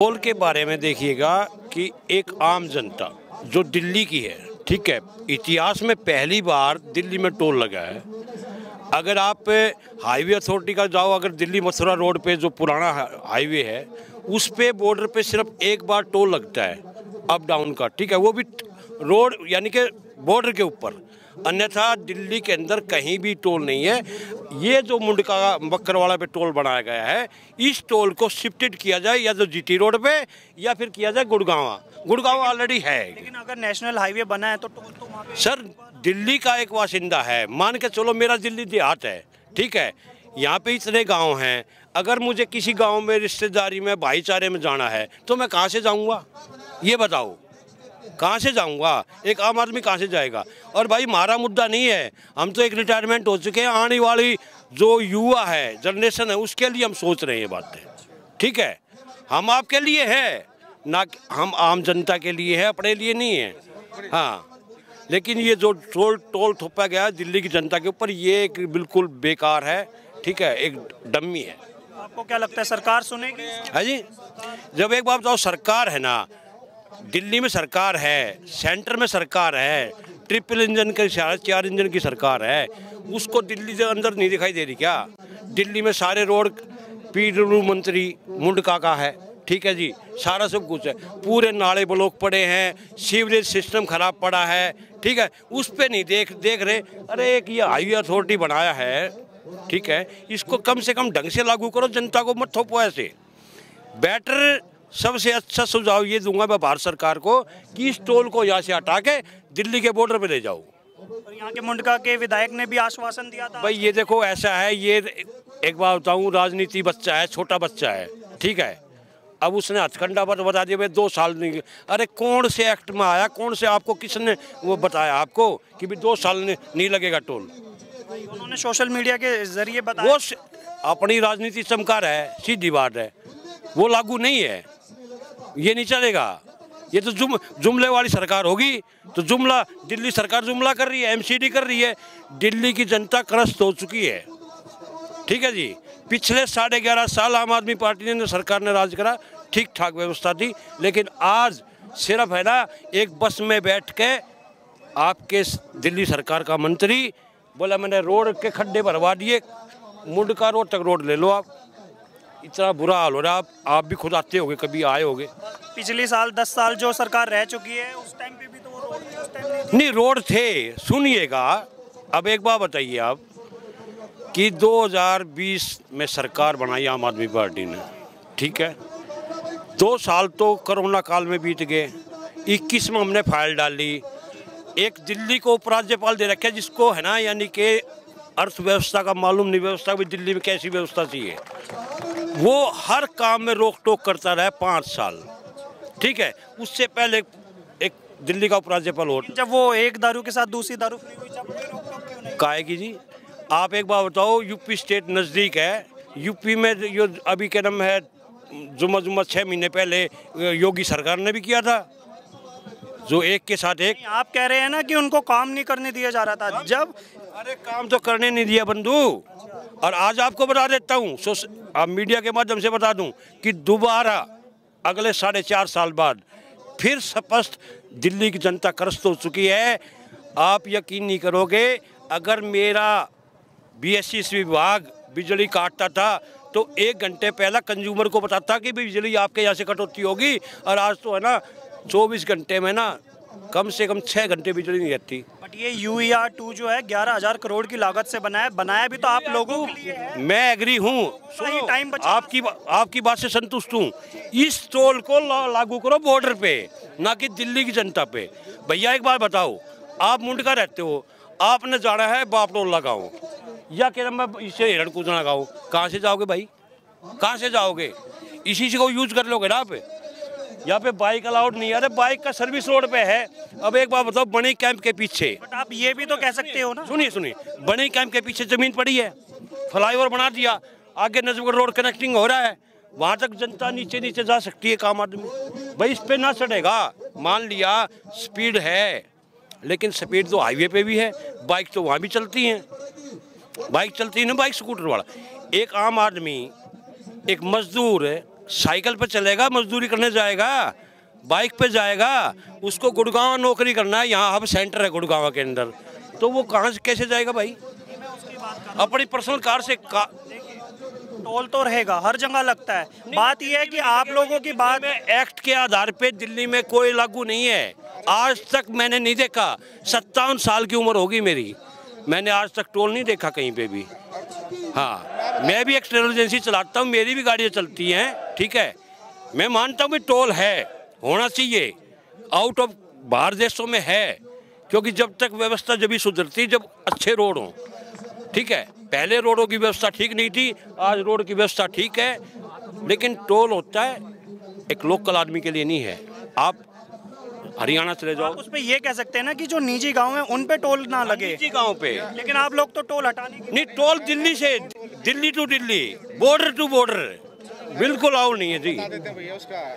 Toll के बारे में देखिएगा कि एक आम जनता जो दिल्ली की है, ठीक है, इतिहास में पहली बार दिल्ली में टोल लगा है। अगर आप हाईवे अथॉरिटी का जाओ, अगर दिल्ली मथुरा रोड पे जो पुराना हाईवे है उस पे बॉर्डर पे सिर्फ एक बार टोल लगता है अप डाउन का, ठीक है, वो भी रोड यानी कि बॉर्डर के ऊपर। अन्यथा दिल्ली के अंदर कहीं भी टोल नहीं है। ये जो मुंडका बकरवाला पे टोल बनाया गया है, इस टोल को शिफ्टेड किया जाए या तो जीटी रोड पे या फिर किया जाए गुड़गांव ऑलरेडी है। लेकिन अगर नेशनल हाईवे बना है तो टोल तो वहाँ पे सर दिल्ली का एक वासिंदा है, मान के चलो मेरा दिल्ली देहात है, ठीक है, यहाँ पे इतने गांव हैं। अगर मुझे किसी गांव में रिश्तेदारी में भाईचारे में जाना है तो मैं कहाँ से जाऊँगा, ये बताओ, कहाँ से जाऊँगा? एक आम आदमी कहाँ से जाएगा? और भाई हमारा मुद्दा नहीं है, हम तो एक रिटायरमेंट हो चुके हैं, आने वाली जो युवा है, जनरेशन है, उसके लिए हम सोच रहे हैं ये बातें, ठीक है। हम आपके लिए है ना, हम आम जनता के लिए है, अपने लिए नहीं है। हाँ, लेकिन ये जो टोल थोपा गया दिल्ली की जनता के ऊपर, ये एक बिल्कुल बेकार है, ठीक है, एक डम्मी है। आपको क्या लगता है सरकार सुनेगी? है जी, जब एक बात बताओ, सरकार है ना, दिल्ली में सरकार है, सेंटर में सरकार है, ट्रिपल इंजन के 4 इंजन की सरकार है, उसको दिल्ली के अंदर नहीं दिखाई दे रही क्या? दिल्ली में सारे रोड पीडब्ल्यू मंत्री मुंडका का है, ठीक है जी, सारा सब कुछ है, पूरे नाले ब्लॉक पड़े हैं, सीवरेज सिस्टम खराब पड़ा है, ठीक है, उस पर नहीं देख रहे। अरे एक ये हाईवे अथॉरिटी बनाया है, ठीक है, इसको कम से कम ढंग से लागू करो, जनता को मत थोपो ऐसे। बेटर सबसे अच्छा सुझाव ये दूंगा मैं भारत सरकार को कि इस टोल को यहाँ से हटा के दिल्ली के बॉर्डर पे ले जाओ। और यहाँ के मुंडका के विधायक ने भी आश्वासन दिया था। भाई ये देखो, ऐसा है, ये एक बात बताऊँ, राजनीति बच्चा है, छोटा बच्चा है, ठीक है, अब उसने हथकंडा पर बता दिया भाई 2 साल नहीं। अरे कौन से एक्ट में आया, कौन से आपको किसने वो बताया आपको कि भी 2 साल नहीं लगेगा टोल? उन्होंने सोशल मीडिया के जरिए बताया। वो अपनी राजनीति चमका रहा है, सीधी बात है, वो लागू नहीं है, ये नहीं चलेगा। ये तो जुमले वाली सरकार होगी, तो जुमला दिल्ली सरकार जुमला कर रही है, एमसीडी कर रही है। दिल्ली की जनता त्रस्त हो चुकी है, ठीक है जी। पिछले 11.5 साल आम आदमी पार्टी ने सरकार ने राज करा, ठीक ठाक व्यवस्था थी, लेकिन आज सिर्फ है ना, एक बस में बैठ के आपके दिल्ली सरकार का मंत्री बोला मैंने रोड के खड्डे भरवा दिए, मुंडका रोड तक रोड ले लो आप। इतना बुरा हाल हो रहा है, आप भी खुद आते होगे, कभी आए होगे। पिछले साल 10 साल जो सरकार रह चुकी है, उस टाइम पे भी तो वो रोड थे, उस टाइम नहीं रोड थे। सुनिएगा, अब एक बात बताइए आप कि 2020 में सरकार बनाई आम आदमी पार्टी ने, ठीक है, 2 साल तो कोरोना काल में बीत गए, 21 में हमने फाइल डाली। एक दिल्ली को उपराज्यपाल दे रखे जिसको है ना, यानी कि अर्थव्यवस्था का मालूम नहीं, व्यवस्था भी दिल्ली में कैसी व्यवस्था चाहिए, वो हर काम में रोक टोक करता रहा 5 साल, ठीक है। उससे पहले एक दिल्ली का उपराज्यपाल हो, जब वो एक दारू के साथ दूसरी दारू फ्री हुई, जब रोक टोक क्यों नहीं? काहेगी जी, आप एक बात बताओ, यूपी स्टेट नज़दीक है, यूपी में जो अभी क्या नाम है, जुम्मा 6 महीने पहले योगी सरकार ने भी किया था, जो एक के साथ एक। आप कह रहे हैं ना कि उनको काम नहीं करने दिया जा रहा था, जब अरे काम तो करने नहीं दिया बंधु। और आज आपको बता देता हूँ, आप मीडिया के माध्यम से बता दूं कि दोबारा अगले 4.5 साल बाद फिर स्पष्ट दिल्ली की जनता त्रस्त हो चुकी है। आप यकीन नहीं करोगे, अगर मेरा BSC विभाग बिजली काटता था तो 1 घंटे पहले कंज्यूमर को बताता कि बिजली आपके यहाँ से कटौती होगी, और आज तो है ना 24 घंटे में ना कम से कम 6 घंटे बिजली नहीं रहती। बट ये UER-2 जो है 11,000 करोड़ की लागत से बनाया भी तो आप लोगों के लिए है। मैं एग्री हूँ, टाइम आपकी बात से संतुष्ट हूँ। इस टोल को लागू करो बॉर्डर पे, ना कि दिल्ली की जनता पे। भैया एक बात बताओ, आप मुंडका रहते हो, आपने जाना है बापटोल लगाओ या क्या मैं इसे हिरण कूदना लगाओ, कहाँ से जाओगे भाई, कहाँ से जाओगे? इसी से को यूज कर लोगे ना आप। यहाँ पे बाइक अलाउड नहीं है, अरे बाइक का सर्विस रोड पे है। अब एक बात बताओ, बनी कैंप के पीछे, बट आप ये भी तो कह सकते हो ना, सुनिए, बनी कैंप के पीछे जमीन पड़ी है, फ्लाईओवर बना दिया, आगे नजफगढ़ रोड कनेक्टिंग हो रहा है, वहाँ तक जनता नीचे जा सकती है, काम आदमी भाई इस पे ना चढ़ेगा। मान लिया स्पीड है, लेकिन स्पीड तो हाईवे पे भी है, बाइक तो वहाँ भी चलती हैं, बाइक चलती है ना, बाइक स्कूटर वाला। एक आम आदमी, एक मजदूर साइकिल पे चलेगा, मजदूरी करने जाएगा, बाइक पे जाएगा, उसको गुड़गांव नौकरी करना है, यहाँ हब सेंटर है गुड़गांव के अंदर, तो वो कहाँ से कैसे जाएगा भाई? अपनी पर्सनल कार से टोल तो रहेगा, हर जगह लगता है। बात यह है कि आप लोगों की बात एक्ट के आधार पे दिल्ली में कोई लागू नहीं है। आज तक मैंने नहीं देखा, 57 साल की उम्र होगी मेरी, मैंने आज तक टोल नहीं देखा कहीं पे भी। हाँ, मैं भी एक्सटर्नल एजेंसी चलाता हूँ, मेरी भी गाड़ियाँ चलती हैं, ठीक है। मैं मानता हूँ कि टोल है, होना चाहिए, आउट ऑफ बाहर देशों में है, क्योंकि जब तक व्यवस्था जब भी सुधरती जब अच्छे रोड हों, ठीक है। पहले रोडों की व्यवस्था ठीक नहीं थी, आज रोड की व्यवस्था ठीक है, लेकिन टोल होता है एक लोकल आदमी के लिए नहीं है। आप हरियाणा चले जाओ, उस पे ये कह सकते हैं ना कि जो निजी गांव है उन पे टोल ना लगे, निजी गांव पे, लेकिन आप लोग तो टोल हटाने की नहीं, टोल दिल्ली से Delhi to Delhi, border to border बिल्कुल आउट नहीं है जी।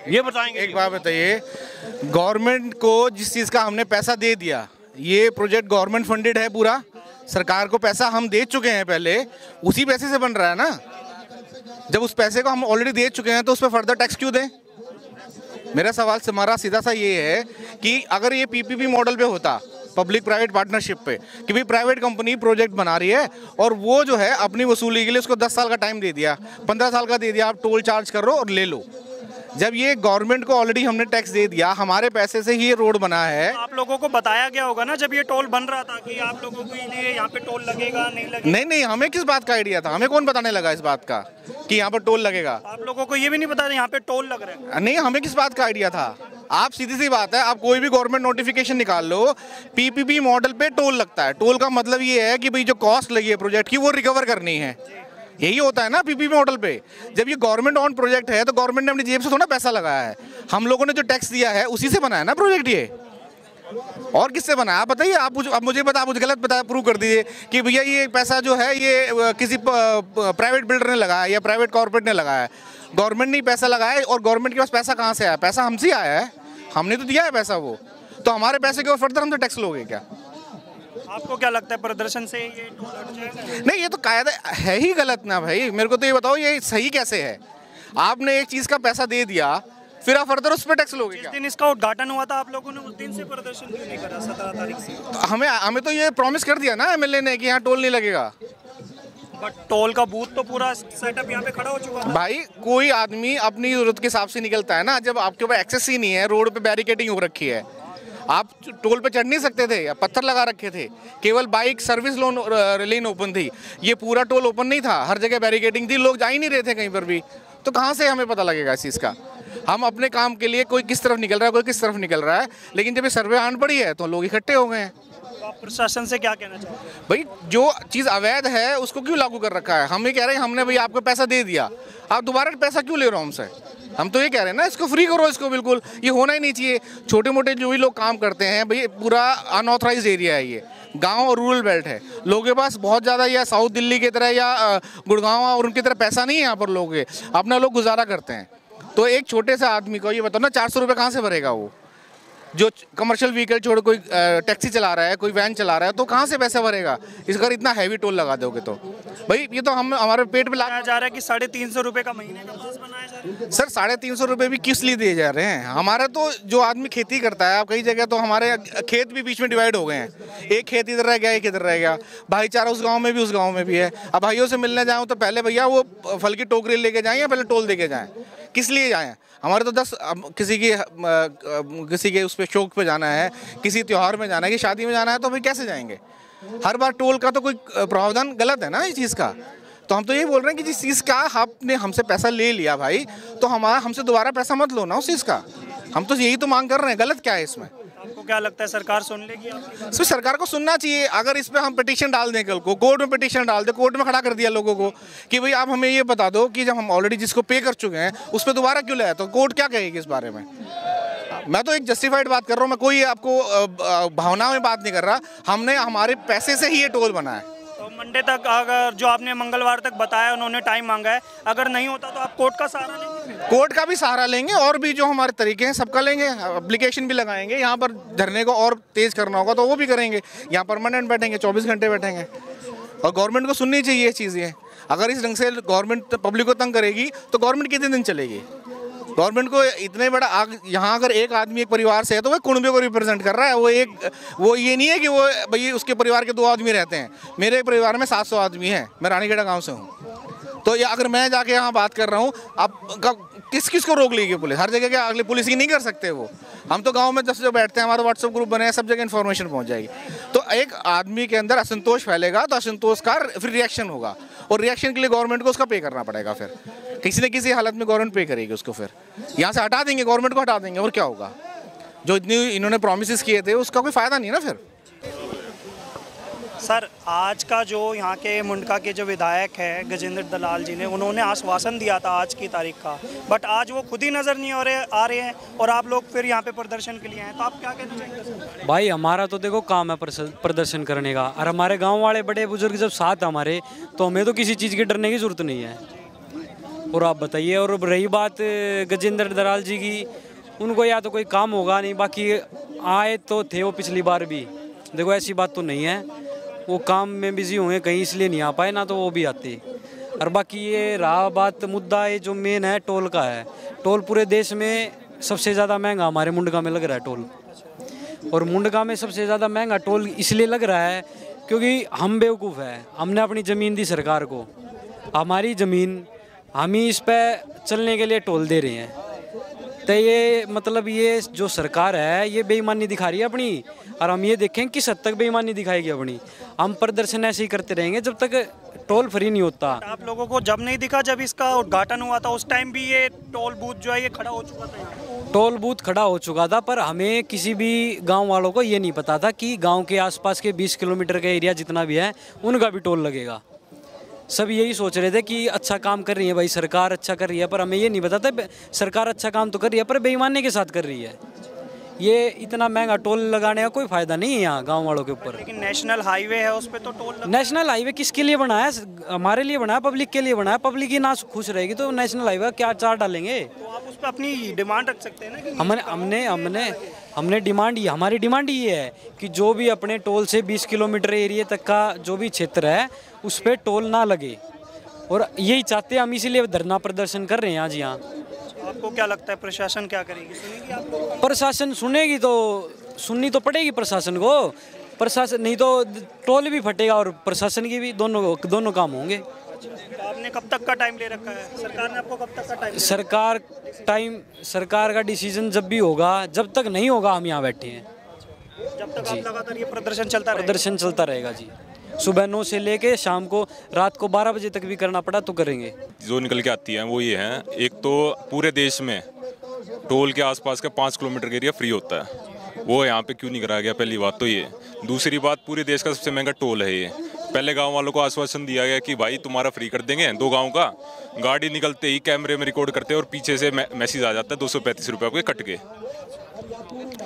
ये बताएंगे। एक बात बताइए, गवर्नमेंट को जिस चीज़ का हमने पैसा दे दिया, ये प्रोजेक्ट गवर्नमेंट फंडेड है पूरा, सरकार को पैसा हम दे चुके हैं, पहले उसी पैसे से बन रहा है ना। जब उस पैसे को हम ऑलरेडी दे चुके हैं तो उस पर फर्दर टैक्स क्यों दें? मेरा सवाल हमारा सीधा सा ये है कि अगर ये पीपीपी मॉडल पे होता, पब्लिक प्राइवेट पार्टनरशिप पे, कि भाई प्राइवेट कंपनी प्रोजेक्ट बना रही है और वो जो है अपनी वसूली के लिए उसको 10 साल का टाइम दे दिया, 15 साल का दे दिया, आप टोल चार्ज करो और ले लो। जब ये गवर्नमेंट को ऑलरेडी हमने टैक्स दे दिया, हमारे पैसे से ही ये रोड बना है। आप लोगों को बताया गया होगा ना जब ये टोल बन रहा था कि आप लोगों के लिए यहाँ पे टोल लगेगा नहीं लगेगा? नहीं, हमें किस बात का आइडिया था? हमें कौन बताने लगा इस बात का कि यहाँ पर टोल लगेगा? आप लोगों को ये भी नहीं पता यहाँ पे टोल लग रहा है? नहीं, हमें किस बात का आइडिया था? आप सीधी सी बात है, आप कोई भी गवर्नमेंट नोटिफिकेशन निकाल लो, पीपीपी मॉडल पे टोल लगता है। टोल का मतलब ये है कि भाई जो कॉस्ट लगी है प्रोजेक्ट की वो रिकवर करनी है, यही होता है ना पीपीपी मॉडल पे। जब ये गवर्नमेंट ऑन प्रोजेक्ट है तो गवर्नमेंट ने अपनी जेब से थोड़ा पैसा लगाया है, हम लोगों ने जो टैक्स दिया है उसी से बना है ना प्रोजेक्ट ये, और किससे बना है? आप बताइए, आप मुझे गलत बता प्रूव कर दीजिए कि भैया ये पैसा जो है ये किसी प्राइवेट बिल्डर ने लगाया या प्राइवेट कॉर्पोरेट ने लगाया है। गवर्नमेंट ने पैसा लगाया, और गवर्नमेंट के पास पैसा कहाँ से आया? पैसा हमसे आया है, हमने तो दिया है पैसा वो, तो हमारे पैसे के ऊपर फर्दर हम तो टैक्स लोगे क्या? आपको क्या लगता है प्रदर्शन से ये टोल हट जाएगा? नहीं, ये तो कायदा है ही गलत ना भाई। मेरे को तो ये बताओ ये सही कैसे है? आपने एक चीज़ का पैसा दे दिया, फिर आप फर्दर उस पर टैक्स लोगे क्या? जिस दिन इसका उद्घाटन हुआ था आप लोगों ने उस दिन से प्रदर्शन क्यों नहीं करा 17 तारीख से? तो हमें तो ये प्रॉमिस कर दिया ना एमएलए ने कि यहाँ टोल नहीं लगेगा। बट टोल का बूथ तो पूरा सेटअप यहाँ पे खड़ा हो चुका है भाई। कोई आदमी अपनी जरूरत के हिसाब से निकलता है ना। जब आपके पास एक्सेस ही नहीं है, रोड पे बैरिकेडिंग हो रखी है, आप टोल पे चढ़ नहीं सकते थे या पत्थर लगा रखे थे, केवल बाइक सर्विस लेन ओपन थी, ये पूरा टोल ओपन नहीं था, हर जगह बैरिकेडिंग थी, लोग जा ही नहीं रहे थे कहीं पर भी, तो कहाँ से हमें पता लगेगा इस चीज़ का? हम अपने काम के लिए कोई किस तरफ निकल रहा है, कोई किस तरफ निकल रहा है, लेकिन जब ये सर्वे आन पड़ी है तो लोग इकट्ठे हो गए हैं। तो आप प्रशासन से क्या कहना चाहते हैं? भाई, जो चीज़ अवैध है उसको क्यों लागू कर रखा है? हम ये कह रहे हैं हमने भाई आपको पैसा दे दिया, आप दोबारा पैसा क्यों ले रहे हो हमसे? हम तो ये कह रहे हैं ना, इसको फ्री करो, इसको बिल्कुल, ये होना ही नहीं चाहिए। छोटे मोटे जो भी लोग काम करते हैं भाई, पूरा अनऑथराइज एरिया है ये, गांव और रूरल बेल्ट है, लोगों के पास बहुत ज़्यादा या साउथ दिल्ली की तरह या गुड़गांव और उनकी तरह पैसा नहीं है यहाँ पर लोग, अपना लोग गुजारा करते हैं। तो एक छोटे से आदमी को ये बताओ ना, 400 रुपये कहाँ से भरेगा वो? जो कमर्शियल व्हीकल छोड़ कोई टैक्सी चला रहा है, कोई वैन चला रहा है, तो कहाँ से पैसा भरेगा? इस अगर इतना हैवी टोल लगा दोगे तो भाई ये तो हम हमारे पेट पे लगाया जा रहा है कि 350 रुपये का महीने का पास बनाया जा रहा है। सर 350 रुपये भी किस लिए दिए जा रहे हैं? हमारा तो जो आदमी खेती करता है, कई जगह तो हमारे खेत भी बीच में डिवाइड हो गए हैं, एक खेत इधर रह गया, एक इधर रह गया, भाईचारा उस गाँव में भी, उस गाँव में भी है। अब भाइयों से मिलने जाऊँ तो पहले भैया वो फल की टोकरी लेके जाएँ या पहले टोल दे के जाएँ? किस लिए जाएँ? हमारे तो 10 किसी के उस पर शौक पे जाना है, किसी त्यौहार में जाना है, कि शादी में जाना है, तो फिर कैसे जाएंगे? हर बार टोल का तो कोई प्रावधान गलत है ना इस चीज़ का। तो हम तो यही बोल रहे हैं कि जिस चीज़ का आपने हमसे पैसा ले लिया भाई, तो हमसे दोबारा पैसा मत लो ना उस चीज़ का। हम तो यही तो मांग कर रहे हैं, गलत क्या है इसमें? आपको क्या लगता है सरकार सुन लेगी आपकी बात? तो सरकार को सुनना चाहिए। अगर इस पे हम पिटीशन डाल दें, कल को कोर्ट में पिटीशन डाल दें, कोर्ट में खड़ा कर दिया लोगों को कि भाई आप हमें ये बता दो कि जब हम ऑलरेडी जिसको पे कर चुके हैं उस पर दोबारा क्यों लाया, तो कोर्ट क्या कहेगी इस बारे में? मैं तो एक जस्टिफाइड बात कर रहा हूँ, मैं कोई आपको भावना में बात नहीं कर रहा। हमने हमारे पैसे से ही ये टोल बना है। तो मंडे तक, अगर जो आपने मंगलवार तक बताया, उन्होंने टाइम मांगा है, अगर नहीं होता तो आप कोर्ट का सहारा लेंगे? कोर्ट का भी सहारा लेंगे, और भी जो हमारे तरीके हैं सबका लेंगे, एप्लीकेशन भी लगाएंगे। यहाँ पर धरने को और तेज करना होगा तो वो भी करेंगे। यहाँ परमानेंट बैठेंगे, 24 घंटे बैठेंगे, और गवर्नमेंट को सुननी चाहिए ये चीज़ें। अगर इस ढंग से गवर्नमेंट पब्लिक को तंग करेगी तो गवर्नमेंट कितने दिन चलेगी? गवर्नमेंट को इतने बड़ा यहाँ अगर एक आदमी एक परिवार से है तो वह कुनबे को रिप्रेजेंट कर रहा है। वो ये नहीं है कि वो भाई उसके परिवार के 2 आदमी रहते हैं। मेरे परिवार में 700 आदमी हैं, मैं रानीखेड़ा गांव से हूँ। तो ये अगर मैं जाके यहाँ बात कर रहा हूँ, अब किस को रोक लेगी पुलिस? हर जगह के अगले पुलिस ही नहीं कर सकते वो। हम तो गांव में जो बैठते हैं, हमारा व्हाट्सएप ग्रुप बने हैं, सब जगह इन्फॉर्मेशन पहुंच जाएगी। तो एक आदमी के अंदर असंतोष फैलेगा तो असंतोष का फिर रिएक्शन होगा, और रिएक्शन के लिए गवर्नमेंट को उसका पे करना पड़ेगा। फिर किसी न किसी हालत में गवर्नमेंट पे करेगी उसको, फिर यहाँ से हटा देंगे, गवर्नमेंट को हटा देंगे, और क्या होगा? जो इतनी इन्होंने प्रोमिस किए थे उसका कोई फ़ायदा नहीं ना फिर। सर, आज का जो यहाँ के मुंडका के जो विधायक है गजेंद्र दलाल जी ने, उन्होंने आश्वासन दिया था आज की तारीख का, बट आज वो खुद ही नज़र नहीं आ रहे हैं, और आप लोग फिर यहाँ पे प्रदर्शन के लिए हैं, तो आप क्या कहना चाहेंगे सर? भाई हमारा तो देखो काम है प्रदर्शन करने का, और हमारे गांव वाले बड़े बुजुर्ग जब साथ हमारे, तो हमें तो किसी चीज़ के डरने की ज़रूरत नहीं है। और आप बताइए, और रही बात गजेंद्र दलाल जी की, उनको या तो कोई काम होगा नहीं, बाकी आए तो थे वो पिछली बार भी, देखो ऐसी बात तो नहीं है, वो काम में बिजी हुए कहीं इसलिए नहीं आ पाए, ना तो वो भी आते। और बाकी ये रहा बात मुद्दा, ये जो मेन है टोल का है। टोल पूरे देश में सबसे ज़्यादा महंगा हमारे मुंडका में लग रहा है टोल, और मुंडका में सबसे ज़्यादा महंगा टोल इसलिए लग रहा है क्योंकि हम बेवकूफ़ है, हमने अपनी ज़मीन दी सरकार को, हमारी ज़मीन हम ही इस पर चलने के लिए टोल दे रहे हैं। तो ये मतलब ये जो सरकार है ये बेईमानी दिखा रही है अपनी, और हम ये देखें किस हद तक बेईमानी दिखाएगी अपनी। हम प्रदर्शन ऐसे ही करते रहेंगे जब तक टोल फ्री नहीं होता। आप लोगों को जब नहीं दिखा, जब इसका उद्घाटन हुआ था उस टाइम भी ये टोल बूथ जो है ये खड़ा हो चुका था? टोल बूथ खड़ा हो चुका था, पर हमें किसी भी गांव वालों को ये नहीं पता था कि गांव के आसपास के 20 किलोमीटर का एरिया जितना भी है उनका भी टोल लगेगा। सब यही सोच रहे थे कि अच्छा काम कर रही है भाई सरकार, अच्छा कर रही है, पर हमें ये नहीं पता था सरकार अच्छा काम तो कर रही है पर बेईमानी के साथ कर रही है। ये इतना महंगा टोल लगाने का कोई फ़ायदा नहीं है यहाँ गांव वालों के ऊपर। लेकिन नेशनल हाईवे है, उस पर तो टोल नेशनल हाईवे किसके लिए बनाया है? हमारे लिए बनाया, पब्लिक के लिए बनाया। पब्लिक ही ना खुश रहेगी तो नेशनल हाईवे क्या चार्ज डालेंगे? तो आप उस पर अपनी डिमांड रख सकते हैं ना कि हमने डिमांड ये, हमारी डिमांड ये है कि जो भी अपने टोल से 20 किलोमीटर एरिया तक का जो भी क्षेत्र है उस पर टोल ना लगे, और यही चाहते हैं हम, इसीलिए धरना प्रदर्शन कर रहे हैं आज यहाँ। आपको क्या लगता है प्रशासन क्या करेगी? सुनेगी आप लोग? प्रशासन सुनेगी तो सुननी तो पड़ेगी प्रशासन को। प्रशासन नहीं तो टोल भी फटेगा और प्रशासन की भी, दोनों काम होंगे। तो आपने कब तक का टाइम ले रखा है? सरकार ने आपको कब तक का टाइम? सरकार का डिसीजन जब भी होगा, जब तक नहीं होगा हम यहाँ बैठे हैं। जब तक आप लगातार ये प्रदर्शन चलता रहेगा जी। सुबह 9 से लेके शाम को रात को 12 बजे तक भी करना पड़ा तो करेंगे। जो निकल के आती है वो ये है, एक तो पूरे देश में टोल के आसपास का 5 किलोमीटर का एरिया फ्री होता है, वो यहाँ पे क्यों नहीं कराया गया? पहली बात तो ये। दूसरी बात, पूरे देश का सबसे महंगा टोल है ये। पहले गांव वालों को आश्वासन दिया गया कि भाई तुम्हारा फ्री कर देंगे 2 गांव का, गाड़ी निकलते ही कैमरे में रिकॉर्ड करते हैं और पीछे से मैसेज आ जाता है 235 रुपये आपके कट के।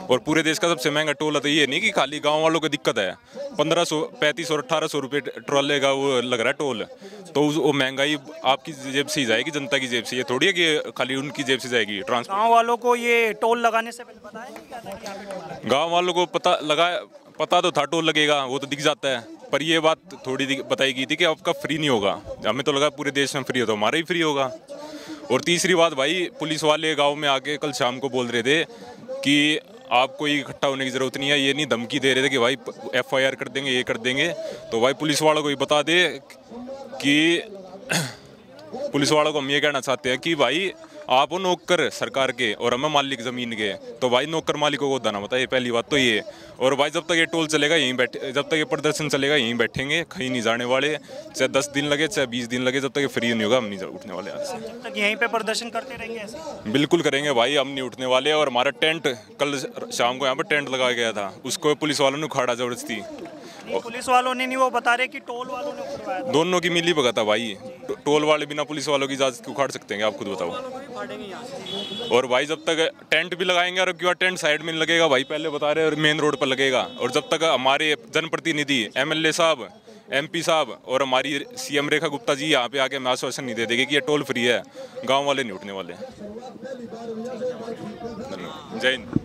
और पूरे देश का सबसे महंगा टोल है, तो ये नहीं कि खाली गांव वालों को दिक्कत है। 1535 और 1800 रुपये ट्रॉले का वो लग रहा है टोल, तो वो महंगाई आपकी जेब से ही जाएगी, जनता की जेब से। ये थोड़ी है कि खाली उनकी जेब से जाएगी ट्रांसपोर्ट। गाँव वालों को ये टोल लगाने से पहले पता है क्या था कि यहाँ पे टोल लगेगा? गाँव वालों को पता तो था टोल लगेगा, वो तो दिख जाता है, पर ये बात थोड़ी बताई गई थी कि आपका फ्री नहीं होगा। हमें तो लगा पूरे देश में फ्री हो तो हमारा ही फ्री होगा। और तीसरी बात, भाई पुलिस वाले गाँव में आके कल शाम को बोल रहे थे कि आपको इकट्ठा होने की ज़रूरत नहीं है, ये नहीं धमकी दे रहे थे कि भाई FIR कर देंगे, ये कर देंगे। तो भाई पुलिस वालों को ये बता दे कि पुलिस वालों को हम ये कहना चाहते हैं कि भाई आप हो नौकर सरकार के और हमें मालिक ज़मीन के, तो भाई नौकर मालिकों को दाना बताइए, पहली बात तो ये। और भाई जब तक ये टोल चलेगा यहीं बैठे, जब तक ये प्रदर्शन चलेगा यहीं बैठेंगे, कहीं नहीं जाने वाले। चाहे 10 दिन लगे, चाहे 20 दिन लगे, जब तक ये फ्री नहीं होगा हम नहीं उठने वाले आज से। जब तक यहीं पे प्रदर्शन करते रहेंगे ऐसे? बिल्कुल करेंगे भाई, हम नहीं उठने वाले। और हमारा टेंट कल शाम को यहाँ पर टेंट लगाया गया था, उसको पुलिस वालों ने उखाड़ा जबरदस्ती। पुलिस वालों ने नहीं, वो बता रहे कि टोल वालों ने उखड़वाया था। दोनों की मिली भगत है भाई। टोल वाले बिना पुलिस वालों की इजाजत उखाड़ सकते हैं, आप खुद बताओ। और भाई जब तक टेंट भी लगाएंगे, और क्यों टेंट साइड में लगेगा भाई, पहले बता रहे और मेन रोड पर लगेगा। और जब तक हमारे जनप्रतिनिधि MLA साहब, MP साहब और हमारी CM रेखा गुप्ता जी यहाँ पे आके हमें आश्वासन नहीं दे देंगे कि ये टोल फ्री है, गाँव वाले नहीं उठने वाले। जय हिंद।